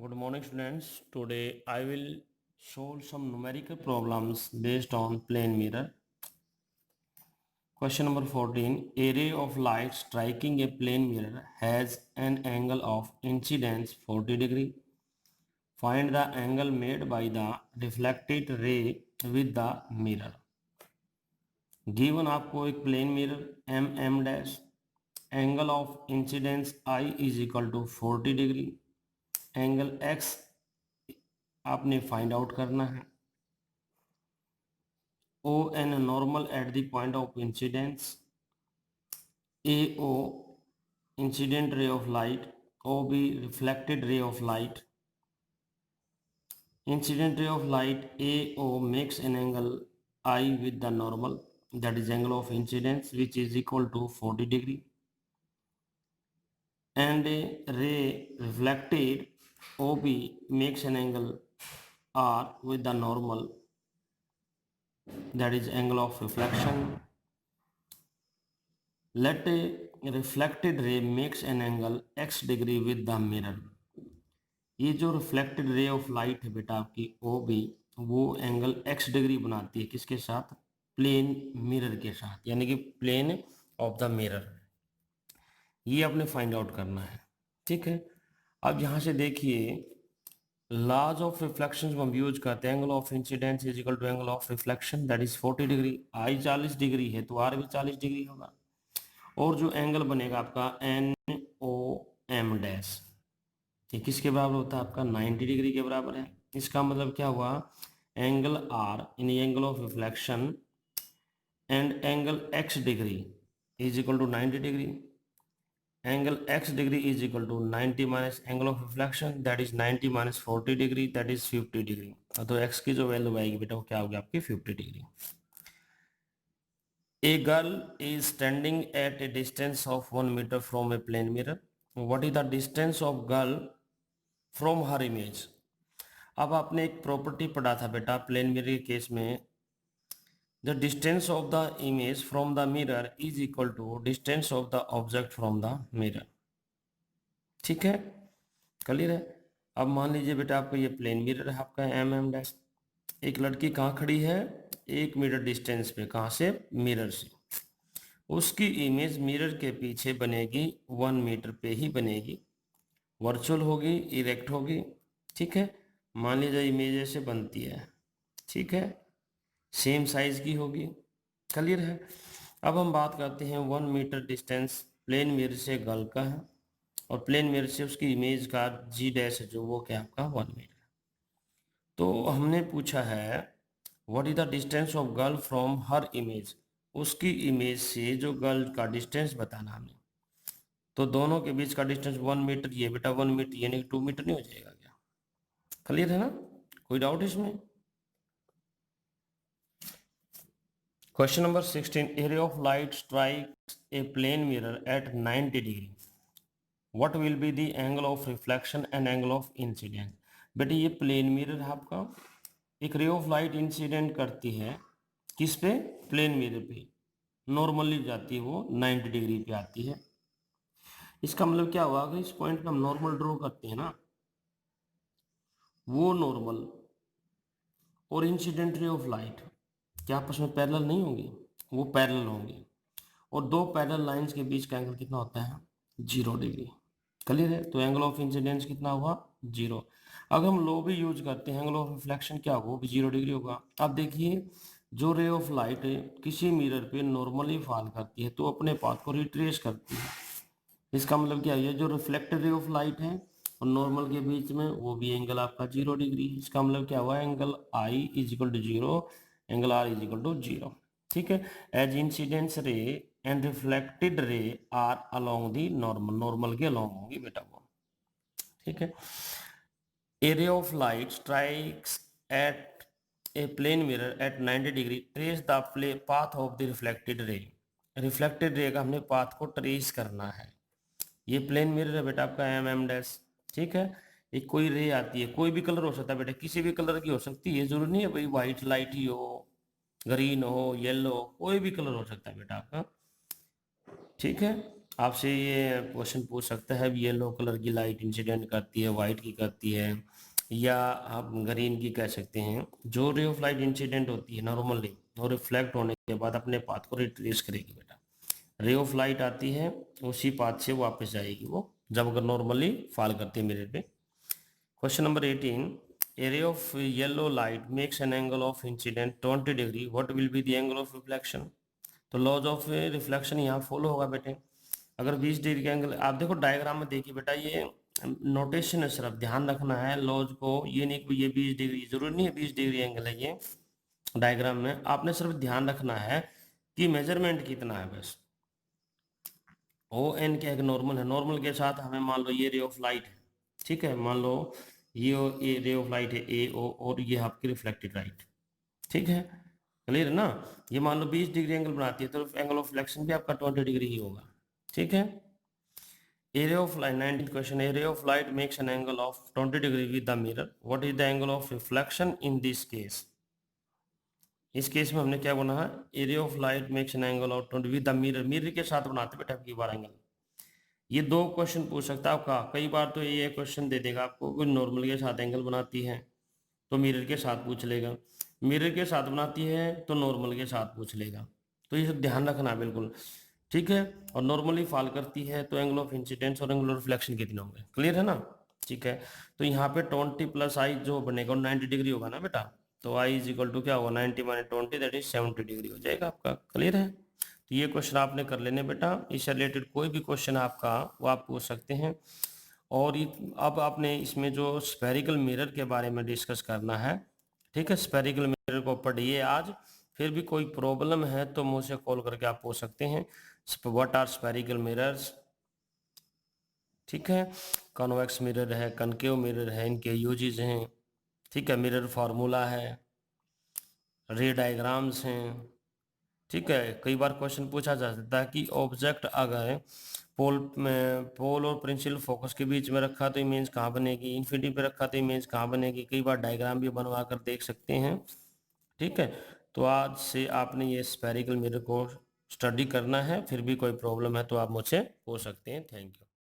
Good morning students. Today I will solve some numerical problems based on plane mirror. Question number 14. A ray of light striking a plane mirror has an angle of incidence 40 degree. Find the angle made by the reflected ray with the mirror. Given आपको एक plane mirror mm dash, angle of incidence I is equal to 40 degree. Angle x आपने find out करना है. ON normal at the point of incidence, AO incident ray of light, OB reflected ray of light. Incident ray of light AO makes an angle I with the normal, that is angle of incidence, which is equal to 40 degree, and a ray reflected OB makes an angle R with the normal, that is angle of reflection. Let a reflected ray makes an angle x degree with the mirror. ये जो reflected ray of light है बेटा आपकी O B, वो angle x degree बनाती है किसके साथ? प्लेन मिरर के साथ, यानी कि प्लेन ऑफ द मिरर. ये आपने फाइंड आउट करना है. ठीक है. अब यहाँ से देखिए, लॉज ऑफ रिफ्लेक्शन हम यूज करते हैं. Angle of incidence is equal to angle of reflection, that is 40 degree. I 40 degree है तो आर भी 40 डिग्री होगा. और जो एंगल बनेगा आपका एन ओ एम डैश, ये किसके बराबर होता है? आपका 90 डिग्री के बराबर है. इसका मतलब क्या हुआ? Angle r in angle of reflection and angle x degree is equal to 90 degree. Angle x degree is equal to 90 minus angle of reflection, that is 90 minus 40 degree, that is 50 degree. तो x की जो value आएगी बेटा वो क्या होगी आपकी? 50 degree. A girl is standing at a distance of 1 meter from a plane mirror. What is the distance of girl from her image? अब आपने एक प्रॉपर्टी पढ़ा था बेटा प्लेन मिरर के केस में. The distance of the image from the mirror is equal to distance of the object from the mirror. ठीक है, क्लियर है. अब मान लीजिए बेटा आपका ये प्लेन मिरर है आपका एम डैश. एक लड़की कहाँ खड़ी है? 1 मीटर डिस्टेंस पे. कहाँ से? मिरर से. उसकी इमेज मिरर के पीछे बनेगी 1 मीटर पे ही बनेगी. वर्चुअल होगी, इरेक्ट होगी. ठीक है. मान लीजिए इमेज ऐसे बनती है. ठीक है, सेम साइज की होगी. क्लियर है. अब हम बात करते हैं 1 मीटर डिस्टेंस प्लेन मिरर से गर्ल का है और प्लेन मिरर से उसकी इमेज का जी डैश है जो वो क्या आपका 1 मीटर. तो हमने पूछा है what is the distance of girl from her image. उसकी इमेज से जो गर्ल का डिस्टेंस बताना हमें. तो दोनों के बीच का डिस्टेंस 1 मीटर. ये बेटा 1 मीटर यानी कि 2 मीटर नहीं हो जाएगा क्या? क्लियर है ना? कोई डाउट इसमें? Question number 16. A ray of light strikes a plane mirror at 90 degree. What will be the angle of reflection and angle of incidence. बेटे ये प्लेन मिरर है आपका. एक रे ऑफ लाइट इंसिडेंट करती है किस पे? प्लेन मिरर पे. नॉर्मली जाती है वो 90 डिग्री पे आती है. इसका मतलब क्या हुआ? इस पॉइंट पे हम नॉर्मल ड्रॉ करते हैं ना, वो नॉर्मल और इंसिडेंट रे ऑफ लाइट क्या आपस में पैरेलल नहीं होंगी? वो पैरेलल होंगी. और दो पैरेलल लाइंस के बीच का एंगल कितना होता है? 0 डिग्री. क्लियर है. तो एंगल ऑफ इंसिडेंस कितना हुआ? 0. अगर हम लो भी यूज करते हैं एंगल ऑफ रिफ्लेक्शन क्या होगा? वो भी 0 डिग्री होगा. अब देखिए, जो रे ऑफ लाइट है किसी मिरर पे नॉर्मली फॉल करती है तो अपने पाथ को रिट्रेस करती है. इसका मतलब क्या है? जो रिफ्लेक्टेड रे ऑफ लाइट है और नॉर्मल के बीच में वो भी एंगल आपका 0 डिग्री. इसका मतलब क्या हुआ? Angle i is equal to 0, angle r is equal to 0. ठीक है. As incidence ray and reflected ray are along the normal. Normal के अलोंग होंगी बेटा वो. ठीक है. A ray of light strikes at a plane mirror at 90 degree. Trace the play path of the reflected ray. Reflected ray का हमने path को ट्रेस करना है. ये प्लेन मिरर है बेटा आपका एम डैश. ठीक है. एक कोई रे आती है, कोई भी कलर हो सकता है बेटा, किसी भी कलर की हो सकती है. जरूरी नहीं है भाई व्हाइट लाइट ही हो, ग्रीन हो, येलो, कोई भी कलर हो सकता है बेटा आपका. ठीक है. आपसे ये क्वेश्चन पूछ सकता है येलो कलर की लाइट इंसिडेंट करती है, वाइट की करती है, या आप ग्रीन की कह सकते हैं। जो रे ऑफ लाइट इंसिडेंट होती है नॉर्मली और रिफ्लेक्ट होने के बाद अपने पाथ को रिट्रेस करेगी बेटा। रे ऑफ लाइट आती है उसी पाथ से वापस जाएगी वो, जब अगर नॉर्मली फॉल करती है मिरर पे। Question number 18, A ray of yellow light makes an angle of incident 20 degree, what will be the angle of reflection. तो लॉज ऑफ रिफ्लेक्शन यहाँ फॉलो होगा बेटे। अगर 20 डिग्री का एंगल, आप देखो डायग्राम में देखिए बेटा, ये नोटेशन है, सिर्फ ध्यान रखना है लॉज को। ये नहीं कि ये 20 डिग्री, जरूरी नहीं है 20 डिग्री एंगल है ये डायग्राम में, आपने सिर्फ ध्यान रखना है कि मेजरमेंट कितना है बस। ओ एन क्या है, नॉर्मल है, नॉर्मल के साथ हमें मान लो ये रे ऑफ लाइट है, ठीक है, मान लो ये रे ऑफ लाइट है ए ओ, और ये आपकी रिफ्लेक्टेड लाइट, ठीक है, क्लियर है ना। ये मान लो 20 डिग्री एंगल बनाती है तो एंगल ऑफ रिफ्लेक्शन भी आपका 20 डिग्री ही होगा, ठीक है। area of light, 19th question, area of light makes an angle of 20 degree with the mirror, what is the angle of reflection in this case। इस case में हमने क्या बना है, area of light makes an angle of 20 with the mirror, mirror के साथ बनाते बेटा आपकी बार एंगल। ये दो क्वेश्चन पूछ सकता है आपका, कई बार तो ये क्वेश्चन दे देगा आपको कोई नॉर्मल के साथ एंगल बनाती है तो मिरर के साथ पूछ लेगा, मिरर के साथ बनाती है तो नॉर्मल के साथ पूछ लेगा। तो ये सब ध्यान रखना बिल्कुल, ठीक है। और नॉर्मली फॉल करती है तो एंगल ऑफ इंसिडेंस और एंगल ऑफ रिफ्लेक्शन कितने होंगे, क्लियर है ना, ठीक है। तो यहाँ पे 20 प्लस आई जो बनेगा 90 डिग्री होगा ना बेटा, तो आई इज इक्वल टू क्या होगा, 90 माइनस 20 दैट इज 70 डिग्री हो जाएगा आपका, क्लियर है। तो ये क्वेश्चन आपने कर लेने बेटा, इससे रिलेटेड कोई भी क्वेश्चन आपका वो आप पूछ सकते हैं। और अब आपने इसमें जो स्फेरिकल मिरर के बारे में डिस्कस करना है, ठीक है, स्फेरिकल मिरर को पढ़िए आज। फिर भी कोई प्रॉब्लम है तो मुझसे कॉल करके आप पूछ सकते हैं, व्हाट आर स्फेरिकल मिरर्स, ठीक है। कॉन्वेक्स मिरर है, कनकेव मिरर है, इनके यूजेस हैं, ठीक है, मिरर फार्मूला है, रे डायग्राम्स हैं, ठीक है। कई बार क्वेश्चन पूछा जा सकता है कि ऑब्जेक्ट अगर पोल और प्रिंसिपल फोकस के बीच में रखा तो इमेज कहाँ बनेगी, इन्फिनिटी पे रखा तो इमेज कहाँ बनेगी, कई बार डायग्राम भी बनवा कर देख सकते हैं, ठीक है। तो आज से आपने ये स्फेरिकल मिरर को स्टडी करना है, फिर भी कोई प्रॉब्लम है तो आप मुझसे पूछ सकते हैं। Thank you.